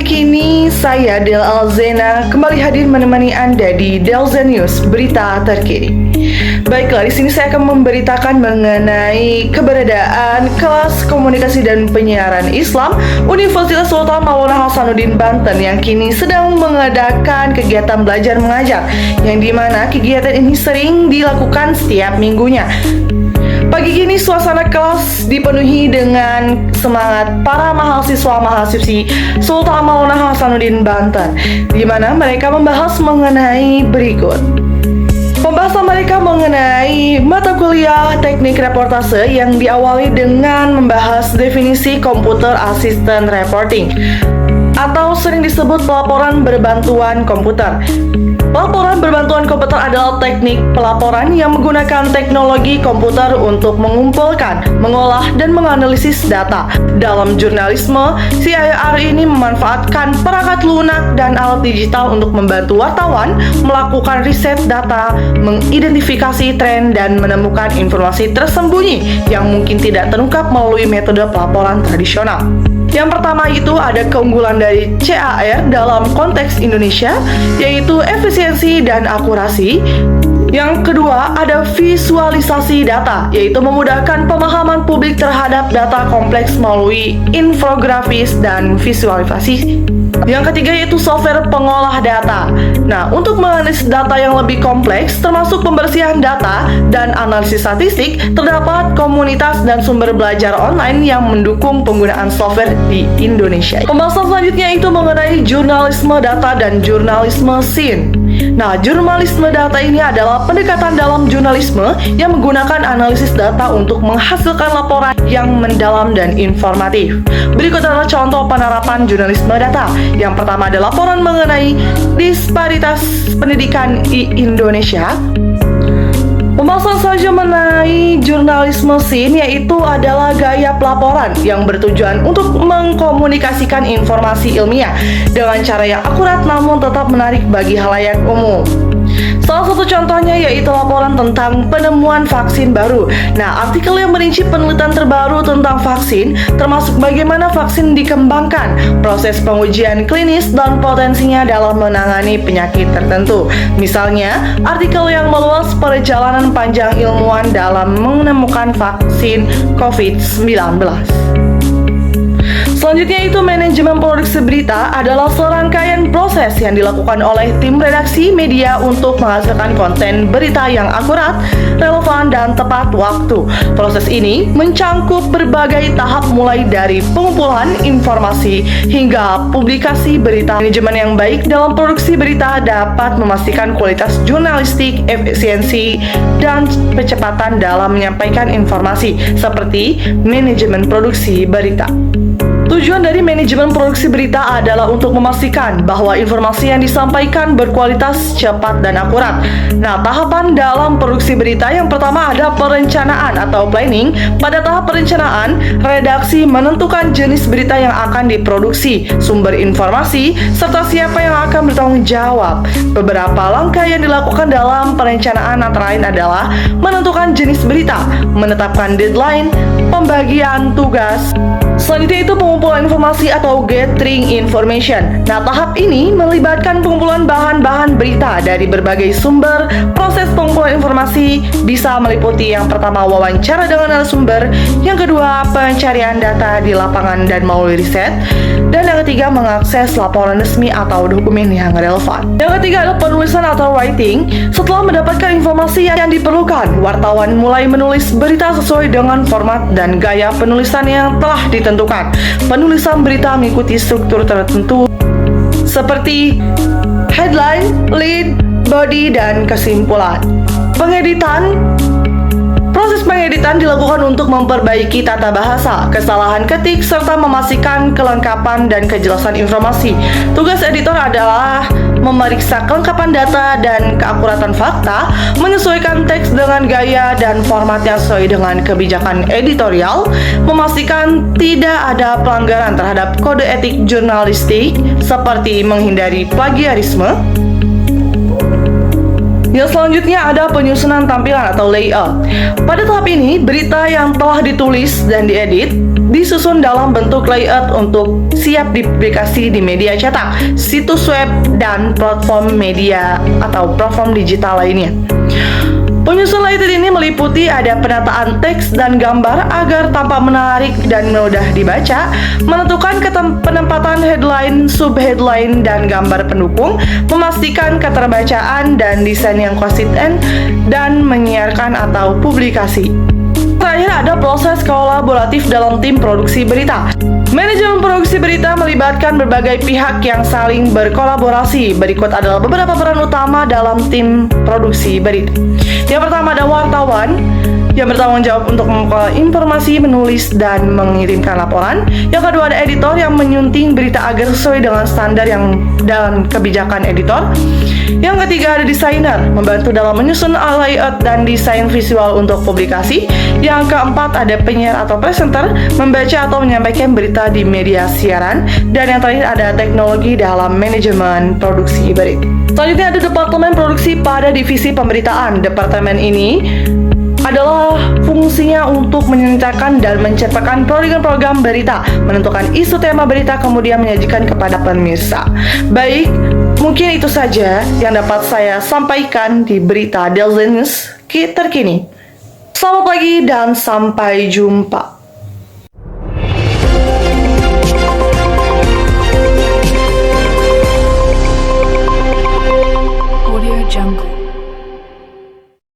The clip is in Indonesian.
pagi kini, saya Del Alzena kembali hadir menemani Anda di Delza News, berita terkini. Baiklah, di sini saya akan memberitakan mengenai keberadaan kelas komunikasi dan penyiaran Islam Universitas Sultan Maulana Hasanuddin Banten yang kini sedang mengadakan kegiatan belajar mengajar, yang dimana kegiatan ini sering dilakukan setiap minggunya. Pagi kini suasana kelas dipenuhi dengan semangat para mahasiswa-mahasiswi Sultan Maulana Hasanuddin Banten, di mana mereka membahas mengenai berikut. Pembahasan mereka mengenai mata kuliah teknik reportase yang diawali dengan membahas definisi komputer assistant reporting atau sering disebut pelaporan berbantuan komputer. Pelaporan berbantuan komputer adalah teknik pelaporan yang menggunakan teknologi komputer untuk mengumpulkan, mengolah, dan menganalisis data. Dalam jurnalisme, CIR ini memanfaatkan perangkat lunak dan alat digital untuk membantu wartawan melakukan riset data, mengidentifikasi tren, dan menemukan informasi tersembunyi yang mungkin tidak terungkap melalui metode pelaporan tradisional. Yang pertama itu ada keunggulan dari CAR dalam konteks Indonesia, yaitu efisiensi dan akurasi. Yang kedua ada visualisasi data, yaitu memudahkan pemahaman publik terhadap data kompleks melalui infografis dan visualisasi. Yang ketiga yaitu software pengolah data. Nah, untuk menganalisis data yang lebih kompleks, termasuk pembersihan data dan analisis statistik, terdapat komunitas dan sumber belajar online yang mendukung penggunaan software di Indonesia. Pembahasan selanjutnya itu mengenai jurnalisme data dan jurnalisme scene. Nah, jurnalisme data ini adalah pendekatan dalam jurnalisme yang menggunakan analisis data untuk menghasilkan laporan yang mendalam dan informatif. Berikut adalah contoh penerapan jurnalisme data. Yang pertama adalah laporan mengenai disparitas pendidikan di Indonesia. Pembahasan selanjutnya mengenai jurnalisme scene, yaitu adalah gaya pelaporan yang bertujuan untuk mengkomunikasikan informasi ilmiah dengan cara yang akurat namun tetap menarik bagi khalayak umum. Salah satu contohnya yaitu laporan tentang penemuan vaksin baru. Nah, artikel yang merinci penelitian terbaru tentang vaksin, termasuk bagaimana vaksin dikembangkan, proses pengujian klinis, dan potensinya dalam menangani penyakit tertentu. Misalnya, artikel yang meluas perjalanan panjang ilmuwan dalam menemukan vaksin COVID-19. Selanjutnya itu manajemen produksi berita adalah serangkaian proses yang dilakukan oleh tim redaksi media untuk menghasilkan konten berita yang akurat, relevan, dan tepat waktu. Proses ini mencangkup berbagai tahap mulai dari pengumpulan informasi hingga publikasi berita. Manajemen yang baik dalam produksi berita dapat memastikan kualitas jurnalistik, efisiensi, dan kecepatan dalam menyampaikan informasi, seperti manajemen produksi berita. Tujuan dari manajemen produksi berita adalah untuk memastikan bahwa informasi yang disampaikan berkualitas, cepat, dan akurat. Nah, tahapan dalam produksi berita yang pertama ada perencanaan atau planning. Pada tahap perencanaan, redaksi menentukan jenis berita yang akan diproduksi, sumber informasi, serta siapa yang akan bertanggung jawab. Beberapa langkah yang dilakukan dalam perencanaan antara lain adalah menentukan jenis berita, menetapkan deadline, pembagian tugas. Selanjutnya itu pengumpulan informasi atau gathering information. Nah, tahap ini melibatkan pengumpulan bahan-bahan berita dari berbagai sumber. Proses pengumpulan informasi bisa meliputi yang pertama wawancara dengan narasumber, yang kedua pencarian data di lapangan dan melalui riset, dan yang ketiga mengakses laporan resmi atau dokumen yang relevan. Yang ketiga adalah penulisan atau writing. Setelah mendapatkan informasi yang diperlukan, wartawan mulai menulis berita sesuai dengan format dan gaya penulisan yang telah ditentukan. Penulisan berita mengikuti struktur tertentu seperti headline, lead, body, dan kesimpulan. Proses pengeditan dilakukan untuk memperbaiki tata bahasa, kesalahan ketik, serta memastikan kelengkapan dan kejelasan informasi. Tugas editor adalah memeriksa kelengkapan data dan keakuratan fakta, menyesuaikan teks dengan gaya dan format yang sesuai dengan kebijakan editorial, memastikan tidak ada pelanggaran terhadap kode etik jurnalistik seperti menghindari plagiarisme. Yang selanjutnya ada penyusunan tampilan atau layout. Pada tahap ini, berita yang telah ditulis dan diedit disusun dalam bentuk layout untuk siap dipublikasi di media cetak, situs web, dan platform media atau platform digital lainnya. Penyusun layout ini meliputi ada penataan teks dan gambar agar tampak menarik dan mudah dibaca, menentukan penempatan headline, subheadline, dan gambar pendukung, memastikan keterbacaan dan desain yang konsisten, dan menyiarkan atau publikasi. Terakhir ada proses kolaboratif dalam tim produksi berita. Manajemen produksi berita melibatkan berbagai pihak yang saling berkolaborasi. Berikut adalah beberapa peran utama dalam tim produksi berita. Yang pertama ada wartawan yang bertanggung jawab untuk mengumpulkan informasi, menulis, dan mengirimkan laporan. Yang kedua ada editor yang menyunting berita agar sesuai dengan standar dan kebijakan editor. Yang ketiga ada desainer, membantu dalam menyusun layout dan desain visual untuk publikasi. Yang keempat ada penyiar atau presenter, membaca atau menyampaikan berita di media siaran. Dan yang terakhir ada teknologi dalam manajemen produksi berita. Selanjutnya ada departemen produksi pada divisi pemberitaan. Departemen ini adalah fungsinya untuk menceritakan dan mencetakkan program berita, menentukan isu tema berita, kemudian menyajikan kepada pemirsa. Baik, mungkin itu saja yang dapat saya sampaikan di berita Delzen News terkini. Selamat pagi dan sampai jumpa.